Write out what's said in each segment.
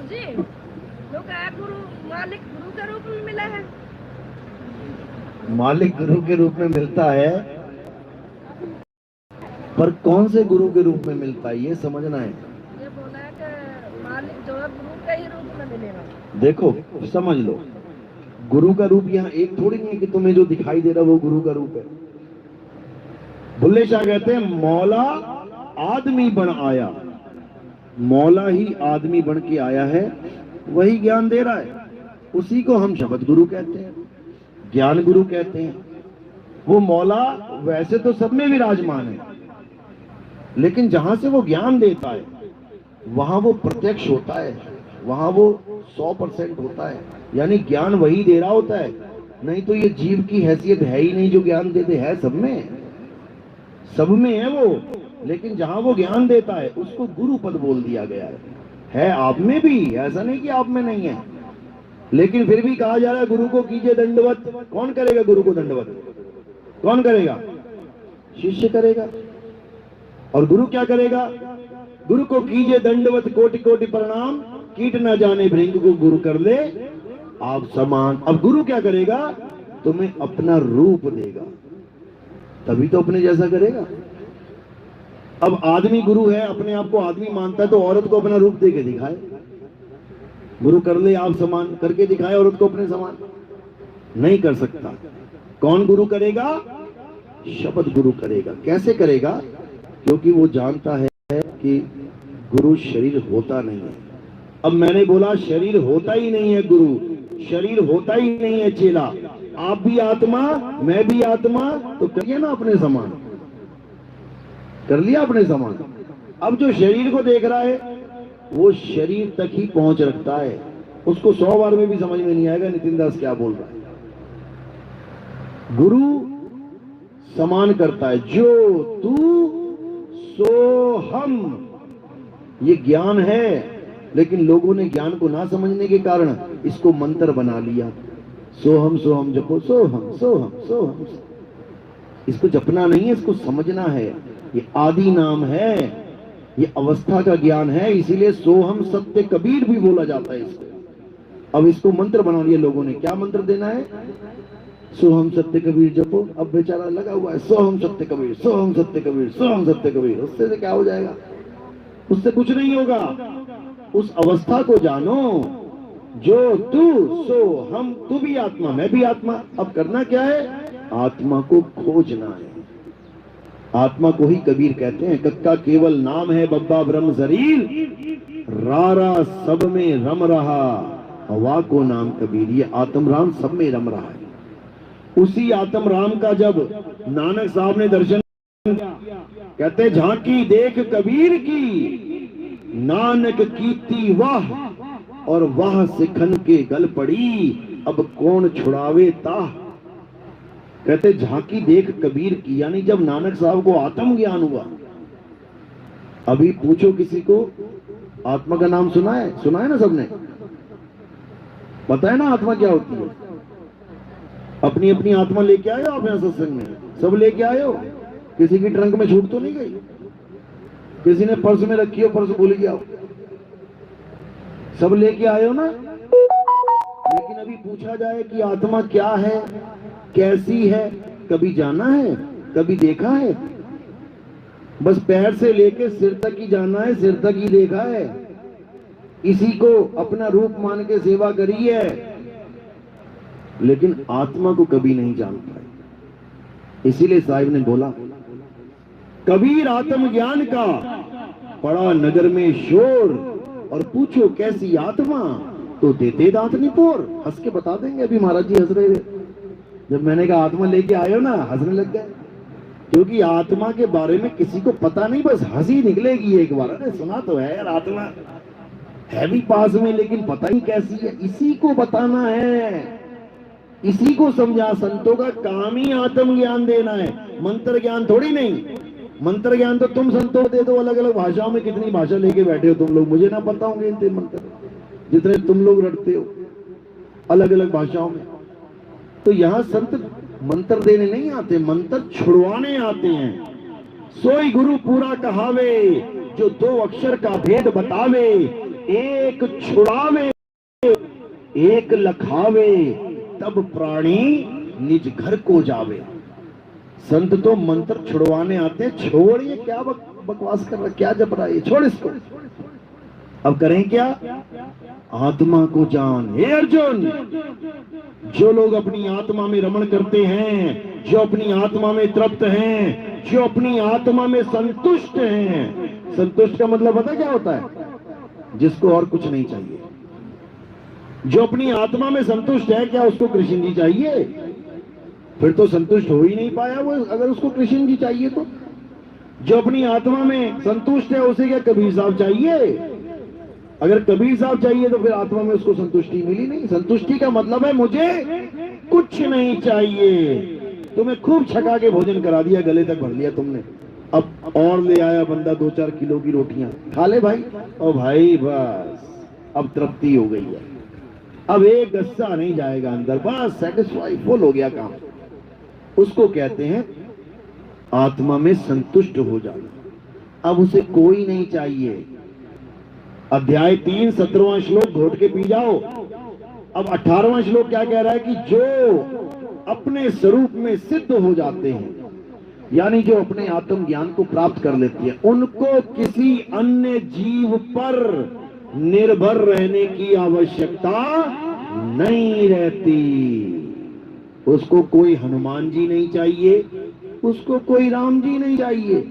जी लोग गुरु मालिक गुरु के रूप में मिला है। मालिक गुरु के रूप में मिलता है, पर कौन से गुरु के रूप में मिलता है ये समझना है। ये बोला है कि मालिक जो है गुरु के ही रूप में मिलेगा। देखो समझ लो, गुरु का रूप यहाँ एक थोड़ी नहीं है कि तुम्हें जो दिखाई दे रहा वो गुरु का रूप है। बुल्ले शाह कहते हैं मौला आदमी बन आया, मौला ही आदमी बन के आया है, वही ज्ञान दे रहा है। उसी को हम शब्द गुरु कहते हैं, ज्ञान गुरु कहते हैं। वो मौला वैसे तो सब में विराजमान है, लेकिन जहां से वो ज्ञान देता है वहां वो प्रत्यक्ष होता है, वहां वो 100% होता है, यानी ज्ञान वही दे रहा होता है। नहीं तो ये जीव की हैसियत है ही नहीं जो ज्ञान देते। है सब में, सब में है वो, लेकिन जहां वो ज्ञान देता है उसको गुरु पद बोल दिया गया है आप में भी, ऐसा नहीं कि आप में नहीं है। लेकिन फिर भी कहा जा रहा है गुरु को कीजिए दंडवत। कौन करेगा गुरु को दंडवत? कौन करेगा? शिष्य करेगा। और गुरु क्या करेगा? गुरु को कीजिए दंडवत कोटि कोटि प्रणाम, कीट ना जाने भृंग को गुरु कर ले आप समान। अब गुरु क्या करेगा? तुम्हें अपना रूप देगा, तभी तो अपने जैसा करेगा। अब आदमी गुरु है, अपने आप को आदमी मानता है, तो औरत को अपना रूप दे के दिखाए। गुरु कर ले आप समान करके दिखाए औरत को अपने समान, नहीं कर सकता। कौन गुरु करेगा? शब्द गुरु करेगा। कैसे करेगा? क्योंकि वो जानता है कि गुरु शरीर होता नहीं है। अब मैंने बोला शरीर होता ही नहीं है गुरु, शरीर होता ही नहीं है चेला। आप भी आत्मा, मैं भी आत्मा, तो करिए ना अपने समान, कर लिया अपने समान। अब जो शरीर को देख रहा है वो शरीर तक ही पहुंच रखता है, उसको 100 बार में भी समझ में नहीं आएगा नितिन दास क्या बोल रहा है। गुरु समान करता है, जो तू सो हम, ये ज्ञान है। लेकिन लोगों ने ज्ञान को ना समझने के कारण इसको मंत्र बना लिया। सोहम सोहम जपो, सोहम सोहम सोहम। इसको जपना नहीं है, इसको समझना है। ये आदि नाम है, ये अवस्था का ज्ञान है, इसीलिए सोहम सत्य कबीर भी बोला जाता है इसको। अब इसको मंत्र बना लिया लोगों ने। क्या मंत्र देना है? सोहम सत्य कबीर जपो। अब बेचारा लगा हुआ है सोहम सत्य कबीर, सोहम सत्य कबीर, सोहम सत्य कबीर। उससे से क्या हो जाएगा? उससे कुछ नहीं होगा। उस अवस्था को जानो, जो तू सो हम, तू भी आत्मा मैं भी आत्मा। अब करना क्या है? आत्मा को खोजना है। आत्मा को ही कबीर कहते हैं। कक्का केवल नाम है, बब्बा ब्रह्म शरीर, रारा सब में रम रहा, हवा को नाम कबीर। ये आत्म राम सब में रम रहा है। उसी आत्म राम का जब नानक साहब ने दर्शन किया, कहते झांकी देख कबीर की, नानक कीती वाह, और वाह सिखन के गल पड़ी, अब कौन छुड़ावे ताह। कहते झांकी देख कबीर की, यानी जब नानक साहब को आत्म ज्ञान हुआ। अभी पूछो किसी को, आत्मा का नाम सुना है ना सबने? पता है ना आत्मा क्या होती है? अपनी अपनी आत्मा लेके आए हो आप यहाँ सत्संग में? सब लेके आए हो? किसी की ट्रंक में छूट तो नहीं गई? किसी ने पर्स में रखी हो, पर्स भूल गया हो? सब लेके आए हो ना? लेकिन अभी पूछा जाए कि आत्मा क्या है, कैसी है, कभी जाना है? कभी देखा है? बस पैर से लेके सिर तक ही जाना है, सिर तक ही देखा है। इसी को अपना रूप मान के सेवा करी है, लेकिन आत्मा को कभी नहीं जान पाए। इसीलिए साहिब ने बोला, कबीर आत्म ज्ञान का पड़ा नगर में शोर, और पूछो कैसी आत्मा, तो देते दांत निपोर। हंस के बता देंगे। अभी महाराज जी हंस रहे थे जब मैंने कहा आत्मा लेके आए हो ना, हंसने लग गए। क्योंकि आत्मा के बारे में किसी को पता नहीं, बस हंसी निकलेगी एक बार। अरे सुना तो है यार, आत्मा है भी पास में, लेकिन पता ही कैसी है। इसी को बताना है, इसी को समझा। संतों का काम ही आत्म ज्ञान देना है, मंत्र ज्ञान थोड़ी नहीं। मंत्र ज्ञान तो तुम संतों दे दो, अलग अलग भाषाओं में। कितनी भाषा लेके बैठे हो तुम लोग, मुझे ना पता होंगे इतने मंत्र जितने तुम लोग रटते हो अलग अलग भाषाओं में। तो यहाँ संत मंत्र देने नहीं आते, मंत्र छुड़वाने आते हैं। सोई गुरु पूरा कहावे, जो दो अक्षर का भेद बतावे, एक छुड़ावे एक लखावे, तब प्राणी निज घर को जावे। संत तो मंत्र छुड़वाने आते हैं। छोड़, ये क्या बकवास कर रहा, क्या जप रहा है, छोड़ इसको। अब करें क्या? आत्मा को जान। हे अर्जुन, जो लोग अपनी आत्मा में रमण करते हैं, जो अपनी आत्मा में तृप्त हैं, जो अपनी आत्मा में संतुष्ट हैं, संतुष्ट का मतलब पता क्या होता है? जिसको और कुछ नहीं चाहिए। जो अपनी आत्मा में संतुष्ट है, क्या उसको कृष्ण जी चाहिए? फिर तो संतुष्ट हो ही नहीं पाया वो, अगर उसको कृष्ण जी चाहिए तो। जो अपनी आत्मा में संतुष्ट है, उसे क्या कबीर साहब चाहिए? अगर कबीर साहब चाहिए तो फिर आत्मा में उसको संतुष्टि मिली नहीं। संतुष्टि का मतलब है मुझे कुछ नहीं चाहिए। तुम्हें खूब छका के भोजन करा दिया, गले तक भर लिया तुमने, अब और ले आया बंदा 2-4 किलो की रोटियां, खा ले भाई। और भाई बस अब तृप्ति हो गई है, अब एक गस्सा नहीं जाएगा अंदर, बस सेटिस्फाई, फुल हो गया काम। उसको कहते हैं आत्मा में संतुष्ट हो जाना। अब उसे कोई नहीं चाहिए। अध्याय 3 17वां श्लोक घोट के पी जाओ। अब 18वां श्लोक क्या कह रहा है कि जो अपने स्वरूप में सिद्ध हो जाते हैं, यानी जो अपने आत्म ज्ञान को प्राप्त कर लेते हैं, उनको किसी अन्य जीव पर निर्भर रहने की आवश्यकता नहीं रहती। उसको कोई हनुमान जी नहीं चाहिए, उसको कोई राम जी नहीं चाहिए,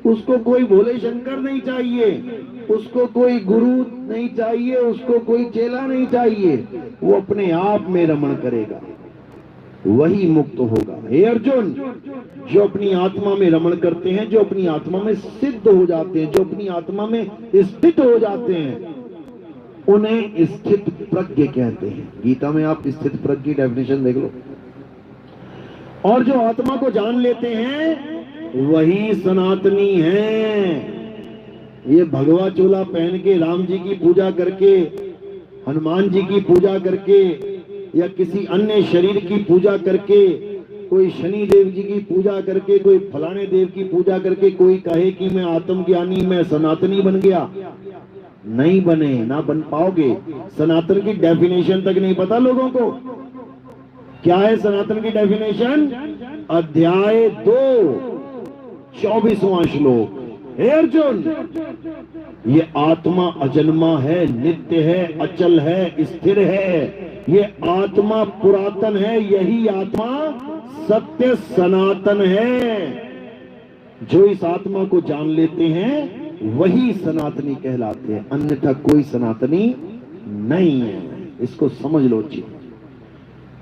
उसको कोई भोले शंकर नहीं चाहिए, उसको कोई गुरु नहीं चाहिए, उसको कोई चेला नहीं चाहिए। वो अपने आप में रमण करेगा, वही मुक्त होगा। हे अर्जुन, जो अपनी आत्मा में रमण करते हैं, जो अपनी आत्मा में सिद्ध हो जाते हैं, जो अपनी आत्मा में स्थित हो जाते हैं, उन्हें स्थित प्रज्ञ कहते हैं। गीता में आप स्थित प्रज्ञ की डेफिनेशन देख लो। और जो आत्मा को जान लेते हैं वही सनातनी हैं। ये भगवा चोला पहन के, राम जी की पूजा करके, हनुमान जी की पूजा करके, या किसी अन्य शरीर की पूजा करके, कोई शनि देव जी की पूजा करके, कोई फलाने देव की पूजा करके कोई कहे कि मैं आत्मज्ञानी, मैं सनातनी बन गया, नहीं बने, ना बन पाओगे। सनातन की डेफिनेशन तक नहीं पता लोगों को। क्या है सनातन की डेफिनेशन? अध्याय 2 24वां श्लोक। हे अर्जुन, ये आत्मा अजन्मा है, नित्य है, अचल है, स्थिर है। ये आत्मा पुरातन है, यही आत्मा सत्य सनातन है। जो इस आत्मा को जान लेते हैं वही सनातनी कहलाते हैं, अन्यथा कोई सनातनी नहीं है। इसको समझ लो जी।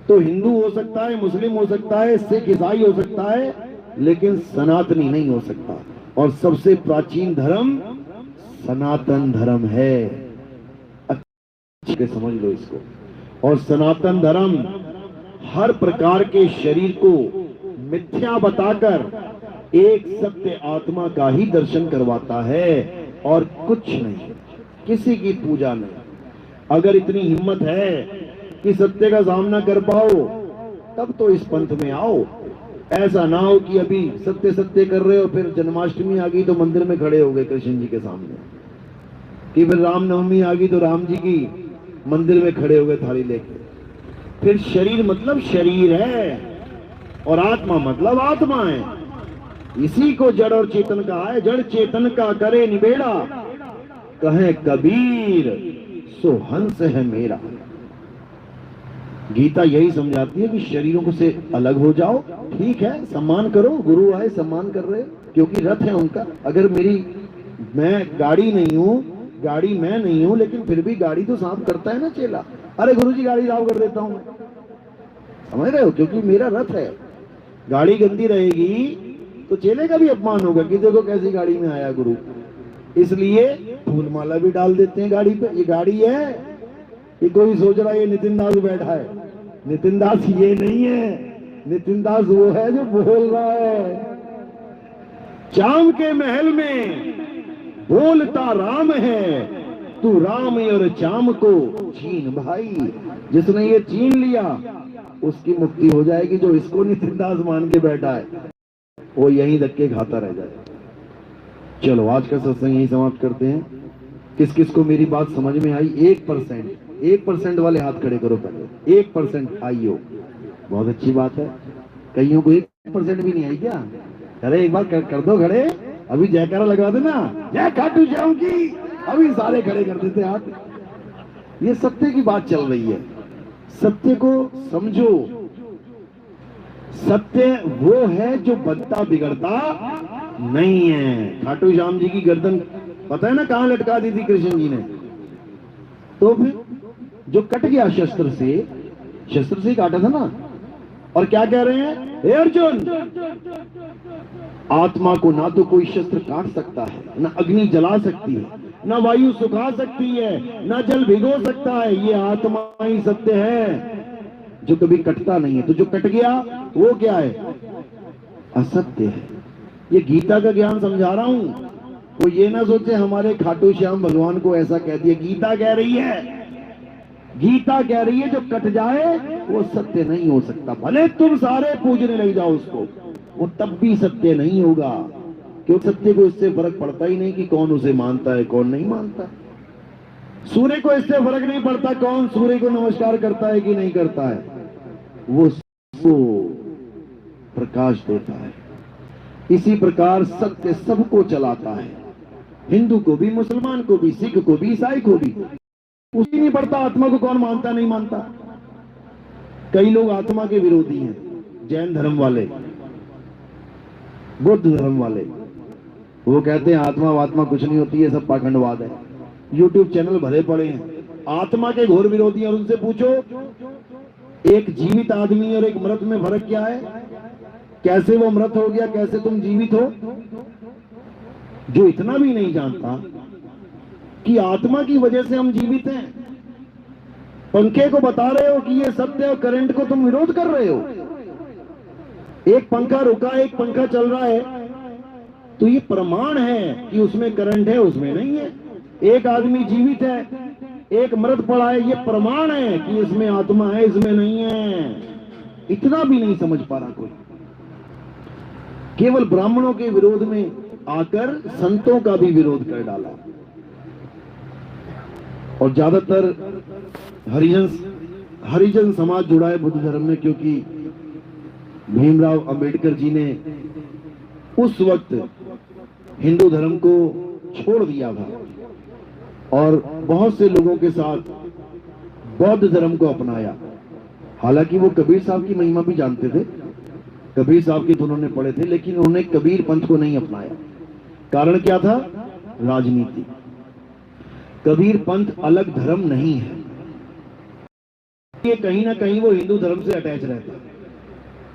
तो हिंदू हो सकता है, मुस्लिम हो सकता है, सिख ईसाई हो सकता है, लेकिन सनातनी नहीं हो सकता। और सबसे प्राचीन धर्म सनातन धर्म है। अच्छे से समझ लो इसको। और सनातन धर्म हर प्रकार के शरीर को मिथ्या बताकर एक सत्य आत्मा का ही दर्शन करवाता है और कुछ नहीं, किसी की पूजा नहीं। अगर इतनी हिम्मत है कि सत्य का सामना कर पाओ, तब तो इस पंथ में आओ। ऐसा ना हो कि अभी सत्य सत्य कर रहे हो, फिर जन्माष्टमी आ गई तो मंदिर में खड़े हो गए कृष्ण जी के सामने, कि फिर रामनवमी आ गई तो राम जी की मंदिर में खड़े हो गए थाली लेके। फिर शरीर मतलब शरीर है और आत्मा मतलब आत्मा है। इसी को जड़ और चेतन कहा है। जड़ चेतन का करे निबेड़ा, कहे कबीर सो हंस है मेरा। गीता यही समझाती है कि शरीरों से अलग हो जाओ। ठीक है, सम्मान करो, गुरु आए सम्मान कर रहे, क्योंकि रथ है उनका। अगर मैं गाड़ी नहीं हूं, गाड़ी मैं नहीं हूं, लेकिन फिर भी गाड़ी तो साफ करता है ना चेला। अरे गुरुजी गाड़ी साफ कर देता हूं, समझ रहे हो, क्योंकि मेरा रथ है। गाड़ी गंदी रहेगी तो चेले का भी अपमान होगा कि देखो कैसी गाड़ी में आया गुरु। इसलिए फूल माला भी डाल देते हैं गाड़ी पे। ये गाड़ी है कि कोई सोच रहा है ये नितिन दास बैठा है। नितिन दास ये नहीं है, नितिन दास वो है जो बोल रहा है। चाम के महल में बोलता राम है, तू राम और चाम को छीन भाई। जिसने ये छीन लिया उसकी मुक्ति हो जाएगी। जो इसको नितिन दास मान के बैठा है वो यही धक्के खाता रह जाएगा। चलो आज का सत्संग यही समाप्त करते हैं। किस किस को मेरी बात समझ में आई? 1% वाले हाथ खड़े करो पहले। 1% आई हो, बहुत अच्छी बात है। कईयों को 1% भी नहीं आई क्या? अरे एक बार कर दो खड़े, अभी जयकारा लगा देना, जय खाटू श्याम की, अभी सारे खड़े कर देते हाथ। ये सत्य की बात चल रही है, सत्य को समझो। सत्य वो है जो बनता बिगड़ता नहीं है। खाटू श्याम जी की गर्दन पता है ना कहां लटका दी थी कृष्ण जी ने? तो फिर जो कट गया शस्त्र से काटा था ना। और क्या कह रहे हैं? हे अर्जुन, आत्मा को ना तो कोई शस्त्र काट सकता है, ना अग्नि जला सकती है, ना वायु सुखा सकती है, ना जल भिगो सकता है। ये आत्मा ही सत्य है जो कभी कटता नहीं है। तो जो कट गया वो क्या है? असत्य है। ये गीता का ज्ञान समझा रहा हूं। वो ये ना सोचे हमारे खाटू श्याम भगवान को ऐसा कह दिया। गीता कह रही है जो कट जाए वो सत्य नहीं हो सकता। भले तुम सारे पूजने लग जाओ उसको, वो तब भी सत्य नहीं होगा। क्योंकि सत्य को इससे फर्क पड़ता ही नहीं कि कौन उसे मानता है कौन नहीं मानता। सूर्य को इससे फर्क नहीं पड़ता कौन सूर्य को नमस्कार करता है कि नहीं करता है। वो प्रकाश देता है। इसी प्रकार सत्य सबको चलाता है, हिंदू को भी, मुसलमान को भी, सिख को भी, ईसाई को भी। उसी नहीं पड़ता आत्मा को कौन मानता नहीं मानता। कई लोग आत्मा के विरोधी हैं, जैन धर्म वाले, बुद्ध धर्म वाले। वो कहते हैं आत्मा कुछ नहीं होती है, सब पाखंडवाद है। यूट्यूब चैनल भरे पड़े हैं आत्मा के घोर विरोधी। और उनसे पूछो एक जीवित आदमी और एक मृत में फर्क क्या है? कैसे वो मृत हो गया, कैसे तुम जीवित हो? जो इतना भी नहीं जानता कि आत्मा की वजह से हम जीवित हैं। पंखे को बता रहे हो कि ये सत्य है और करंट को तुम विरोध कर रहे हो। एक पंखा रुका, एक पंखा चल रहा है, तो ये प्रमाण है कि उसमें करंट है, उसमें नहीं है। एक आदमी जीवित है, एक मृत पड़ा है, ये प्रमाण है कि इसमें आत्मा है, इसमें नहीं है। इतना भी नहीं समझ पा रहा कोई। केवल ब्राह्मणों के विरोध में आकर संतों का भी विरोध कर डाला। और ज्यादातर हरिजन समाज जुड़ा है बुद्ध धर्म में, क्योंकि भीमराव अंबेडकर जी ने उस वक्त हिंदू धर्म को छोड़ दिया था और बहुत से लोगों के साथ बौद्ध धर्म को अपनाया। हालांकि वो कबीर साहब की महिमा भी जानते थे, कबीर साहब की तो उन्होंने पढ़े थे, लेकिन उन्होंने कबीर पंथ को नहीं अपनाया। कारण क्या था? राजनीति। कबीर पंथ अलग धर्म नहीं है, ये कहीं ना कहीं वो हिंदू धर्म से अटैच रहता है।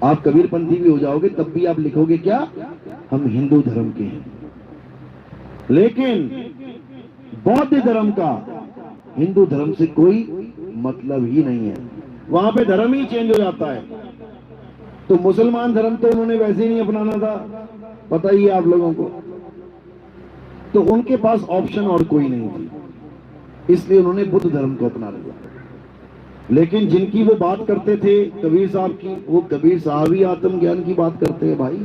आप कबीर पंथी भी हो जाओगे तब भी आप लिखोगे क्या? हम हिंदू धर्म के हैं। लेकिन बौद्ध धर्म का हिंदू धर्म से कोई मतलब ही नहीं है, वहां पे धर्म ही चेंज हो जाता है। तो मुसलमान धर्म तो उन्होंने वैसे ही नहीं अपनाना था, पता ही है आप लोगों को। तो उनके पास ऑप्शन और कोई नहीं थी, इसलिए उन्होंने बुद्ध धर्म को अपना लिया। लेकिन जिनकी वो बात करते थे कबीर साहब की, वो कबीर साहब ही आत्मज्ञान की बात करते हैं भाई,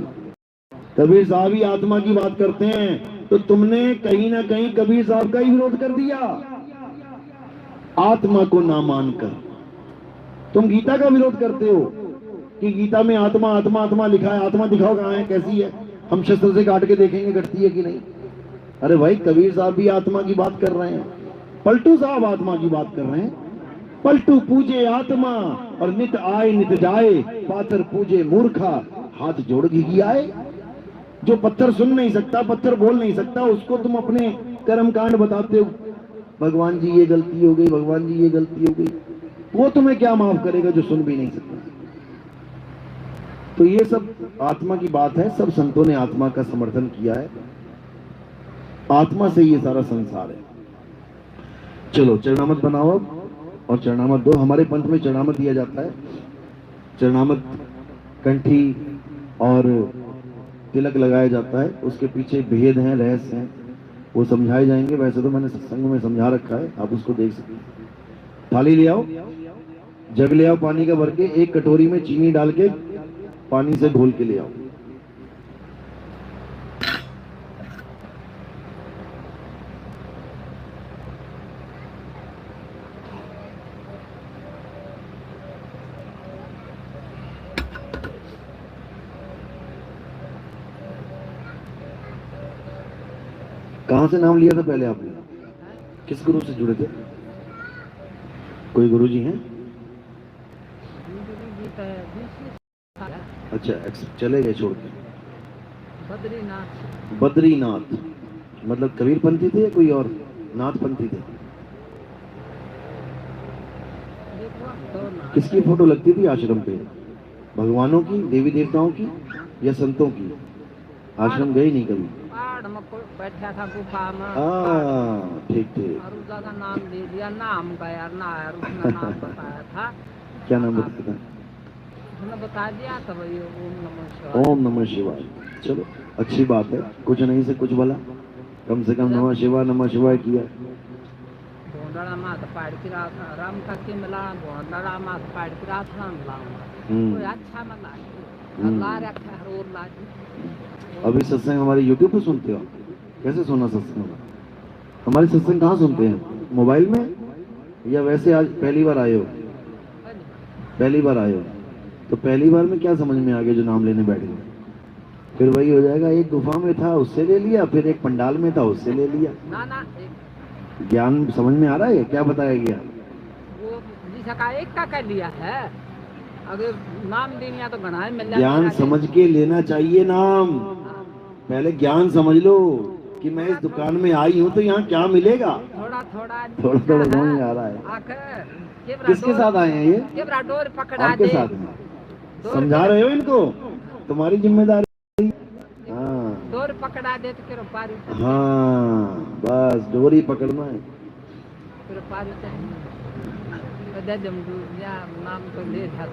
कबीर साहब ही आत्मा की बात करते हैं। तो तुमने कहीं ना कहीं कबीर साहब का ही विरोध कर दिया। आत्मा को ना मानकर तुम गीता का विरोध करते हो कि गीता में आत्मा आत्मा आत्मा लिखा है। आत्मा दिखाओ कहां है, कैसी है, हम शस्त्र से काट के देखेंगे घटती है कि नहीं। अरे भाई कबीर साहब भी आत्मा की बात कर रहे हैं, पलटू साहब आत्मा की बात कर रहे हैं। पलटू पूजे आत्मा और नित आए नित जाए, पाथर पूजे मूर्खा हाथ जोड़ घी आए। जो पत्थर सुन नहीं सकता, पत्थर बोल नहीं सकता, उसको तुम अपने कर्म कांड बताते हो, भगवान जी ये गलती हो गई, भगवान जी ये गलती हो गई। वो तुम्हें क्या माफ करेगा जो सुन भी नहीं सकता। तो ये सब आत्मा की बात है, सब संतों ने आत्मा का समर्थन किया है। आत्मा से ये सारा संसार है। चलो चरणामत बनाओ अब और चरणामत दो। हमारे पंथ में चरणामत दिया जाता है। चरणामत कंठी और तिलक लगाया जाता है, उसके पीछे भेद हैं, रहस्य हैं, वो समझाए जाएंगे। वैसे तो मैंने सत्संग में समझा रखा है, आप उसको देख सकते हैं। थाली ले आओ, जग ले आओ पानी का भर के, एक कटोरी में चीनी डाल के पानी से घोल के ले आओ। कहाँ से नाम लिया था पहले आपने? किस गुरु से जुड़े थे? कोई गुरु जी हैं? अच्छा, चले गए छोड़ के? बद्रीनाथ। बद्रीनाथ मतलब कबीरपंथी थे या कोई और नाथपंथी थे? किसकी फोटो लगती थी आश्रम पे? भगवानों की, देवी देवताओं की या संतों की? आश्रम गए नहीं कभी? पहाड़ में बैठा था गुफा में। ठीक ठीक। और उस जगह नाम दे दिया, नाम का यार ना यार उसने नाम बताया था। क्या नाम बताया था? उसने बता दिया था भाई ओम नमः शिवाय। ओम नमः शिवाय। चलो अच्छी बात है, कुछ नहीं से कुछ बोला, कम से कम नमः शिवाय किया। भोंडड़ा मात पाड़ की रात राम का के मिला, भोंडड़ा मात पाड़ की रात राम लाऊंगा। कोई अच्छा मला अल्लाह रखा हर और लाज। अभी सत्संग हमारे यूट्यूब पे सुनते हो? कैसे सुना सत्संग? हमारे सत्संग कहाँ सुनते हैं? मोबाइल में या वैसे आज पहली बार आए हो? पहली बार आए हो तो पहली बार में क्या समझ में आ गया जो नाम लेने बैठ गए? फिर वही हो जाएगा, एक गुफा में था उससे ले लिया, फिर एक पंडाल में था उससे ले लिया। ना ज्ञान समझ में आ रहा है? क्या बताया गया? वो जिसका एक का कर लिया है, अगर नाम देनिया तो घना मिल जाएगा। ज्ञान समझ के लेना चाहिए नाम। पहले ज्ञान समझ लो कि मैं इस दुकान में आई हूँ तो यहाँ क्या मिलेगा। थोड़ा समझ में आ रहा है। किसके साथ आए हैं ये? डोर पकड़ा आपके दे। साथ समझा रहे हो इनको? तुम्हारी जिम्मेदारी। हाँ डोर पकड़ा दे तो फिर पारी। हाँ बस डोरी पकड़ना है। फिर पारी से नाम तो ले था।